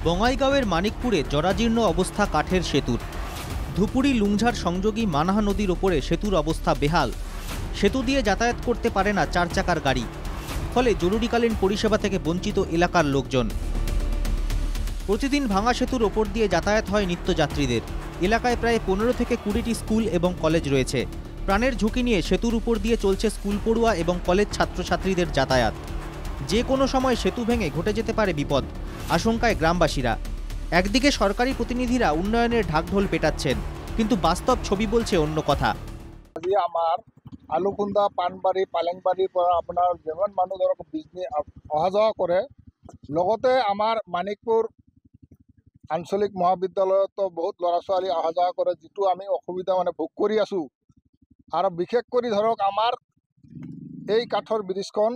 বঙ্গাইগাঁওয়ের মানিকপুরে জরাজীর্ণ অবস্থা কাঠের সেতুর। ধুপুরি লুংঝার সংযোগী মানাহা নদীর ওপরে সেতুর অবস্থা বেহাল। সেতু দিয়ে যাতায়াত করতে পারে না 4 চাকার গাড়ি, ফলে জরুরিকালীন পরিষেবা থেকে বঞ্চিত এলাকার লোকজন। প্রতিদিন ভাঙা সেতুর ওপর দিয়ে যাতায়াত হয় নিত্যযাত্রীদের। এলাকায় প্রায় 15 থেকে 20টি স্কুল এবং কলেজ রয়েছে। প্রাণের ঝুঁকি নিয়ে সেতুর উপর দিয়ে চলছে স্কুল পড়ুয়া এবং কলেজ ছাত্রছাত্রীদের যাতায়াত। যে কোনো সময় সেতু ভেঙে ঘটে যেতে পারে বিপদ, আশঙ্কায় গ্রামবাসীরা। একদিকে সরকারি প্রতিনিধিরা উন্নয়নের ঢাকঢোল পেটাচ্ছেন, কিন্তু বাস্তব ছবি বলছে অন্য কথা। আমার আলুকুন্দা, পানবাড়ি, পালেংবাড়ির পৰা আপোনাৰ যেমন মানুহ ধৰক বিজনেছ অহা যোৱা কৰে, লগতে আমাৰ মানিকপুৰ আঞ্চলিক মহাবিদ্যালয়তো বহুত ল'ৰা ছোৱালী অহা যোৱা কৰে, যিটো আমি অসুবিধা ভোগ কৰি আছোঁ। আৰু বিশেষ কৰি ধৰক আমাৰ এই কাঠৰ ব্ৰিজখন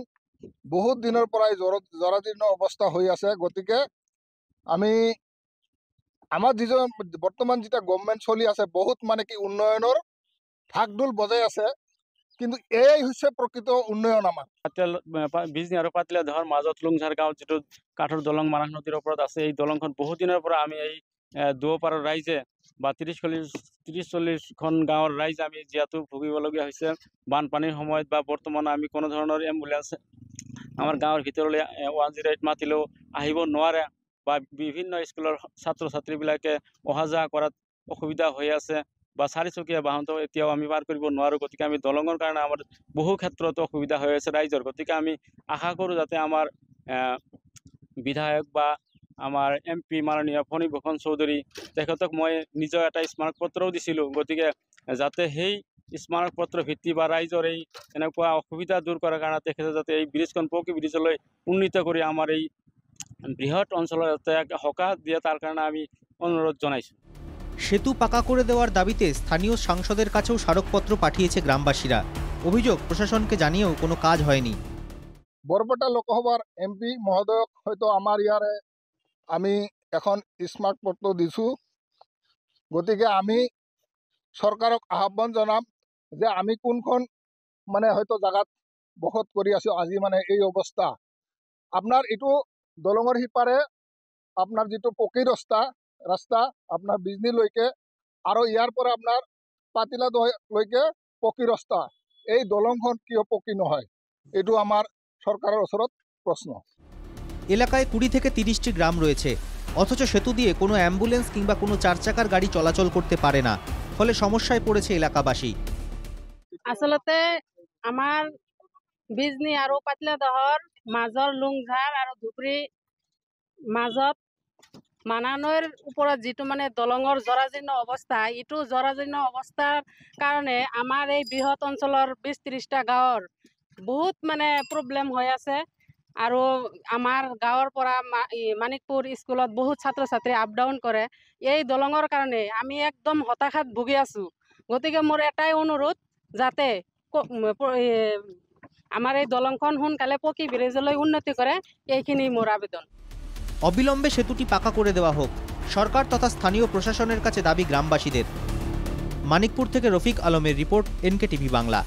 বহুত দিনৰ পৰাই জৰাজীৰ্ণ অৱস্থা হৈ আছে। গতিকে আমি আমাৰ যিজন বৰ্তমান যেটা গভৰ্ণমেণ্ট চলি আছে, বহুত কি উন্নয়নৰ ঢাকঢোল বজাই আছে, কিন্তু এই হৈছে প্ৰকৃত উন্নয়ন। আমাৰ বিজনী আৰু পাতিলা দহৰ মাজত লুংঝাৰ গাঁৱত যিটো কাঠৰ দলং মানাহ নদীৰ ওপৰত আছে, এই দলংখন বহুত দিনৰ পৰা আমি এই দুৱপাৰৰ ৰাইজে বা 30-40খন গাঁৱৰ ৰাইজ আমি যিহেতু ভুগিবলগীয়া হৈছে বানপানীৰ সময়ত, বা বৰ্তমান আমি কোনো ধৰণৰ এম্বুলেন্স আমাৰ গাঁৱৰ ভিতৰলৈ 108 মাতিলেও আহিব নোৱাৰে, বা বিভিন্ন স্কুলৰ ছাত্ৰ ছাত্ৰীবিলাকে অহা যোৱা কৰাত অসুবিধা হৈ আছে, বা 4চকীয়া বাহনটো এতিয়াও আমি পাৰ কৰিব নোৱাৰোঁ। গতিকে আমি দলঙৰ কাৰণে আমাৰ বহু ক্ষেত্ৰত অসুবিধা হৈ আছে ৰাইজৰ। গতিকে আমি আশা কৰোঁ যাতে আমাৰ বিধায়ক বা আমাৰ MP মাননীয় ফণীভূষণ চৌধুৰী, তেখেতক মই নিজৰ এটা স্মাৰকপত্ৰও দিছিলোঁ। গতিকে যাতে সেই স্মাৰকপত্ৰ ভিত্তি বা ৰাইজৰ এই এনেকুৱা অসুবিধা দূৰ কৰাৰ কাৰণে তেখেতে যাতে এই ব্ৰিজখন পকী ব্ৰিজলৈ উন্নীত কৰি আমাৰ এই বৃহৎ অঞ্চলৰ যাতে সকাহ দিয়ে, তাৰ কাৰণে আমি অনুৰোধ জনাইছোঁ। সেতু পাকা কৰে দেওয়াৰ দাবিতে স্থানীয় সাংসদেৰ কাছেও স্মাৰকপত্ৰ পাঠিয়েছে গ্ৰামবাসীৰা। অভিযোগ, প্ৰশাসনকে জানিয়েও কোনো কাজ হয়নি। বৰপেটা লোকসভাৰ MP মহোদয়ক হয়তো আমাৰ ইয়াৰে আমি এখন স্মাৰকপত্ৰ দিছোঁ। গতিকে আমি চৰকাৰক আহ্বান জনাম যে আমি কোনখন হয়তো জাগাত বসত কৰি আছোঁ, আজি এই অৱস্থা। আপোনাৰ এইটো দলঙৰ সিপাৰে আপোনাৰ যিটো পকী ৰাস্তা আপোনাৰ বিজনীলৈকে, আৰু ইয়াৰ পৰা আপোনাৰ পাতিলালৈকে পকী ৰাস্তা, এই দলংখন কিয় পকী নহয়, এইটো আমাৰ সরকারের ওসরত প্রশ্ন। এলাকায় 20 থেকে 30টি গ্রাম রয়েছে, অথচ সেতু দিয়ে কোনো অ্যাম্বুলেন্স কিংবা কোনো 4 চাকার গাড়ি চলাচল করতে পারে না, ফলে সমস্যায় পড়েছে এলাকাবাসী। আসলতে আমার বিজনী আৰু পাতিলাদহৰ মাজৰ লুংঝাৰ আৰু ধুবুৰী মাজত মানানৈৰ ওপৰত যিটো দলঙৰ জৰাজীৰ্ণ অৱস্থা, এইটো জৰাজীৰ্ণ অৱস্থাৰ কাৰণে আমাৰ এই বৃহৎ অঞ্চলৰ 20-30টা গাঁৱৰ বহুত প্ৰব্লেম হৈ আছে। আৰু আমাৰ গাঁৱৰ পৰা মানিকপুৰ স্কুলত বহুত ছাত্ৰ ছাত্ৰী আপ ডাউন কৰে। এই দলঙৰ কাৰণে আমি একদম হতাশাত ভুগি আছোঁ। গতিকে মোৰ এটাই অনুৰোধ, যাতে আমাৰ এই দলংখন সোনকালে পকী ব্ৰিজলৈ উন্নতি কৰে, এইখিনি মোৰ আবেদন। অবিলম্বে সেতুটি পাকা করে দেওয়া হোক, সরকার তথা স্থানীয় প্রশাসনের কাছে দাবি গ্রামবাসীদের। মানিকপুর থেকে রফিক আলমের রিপোর্ট, NK TV বাংলা।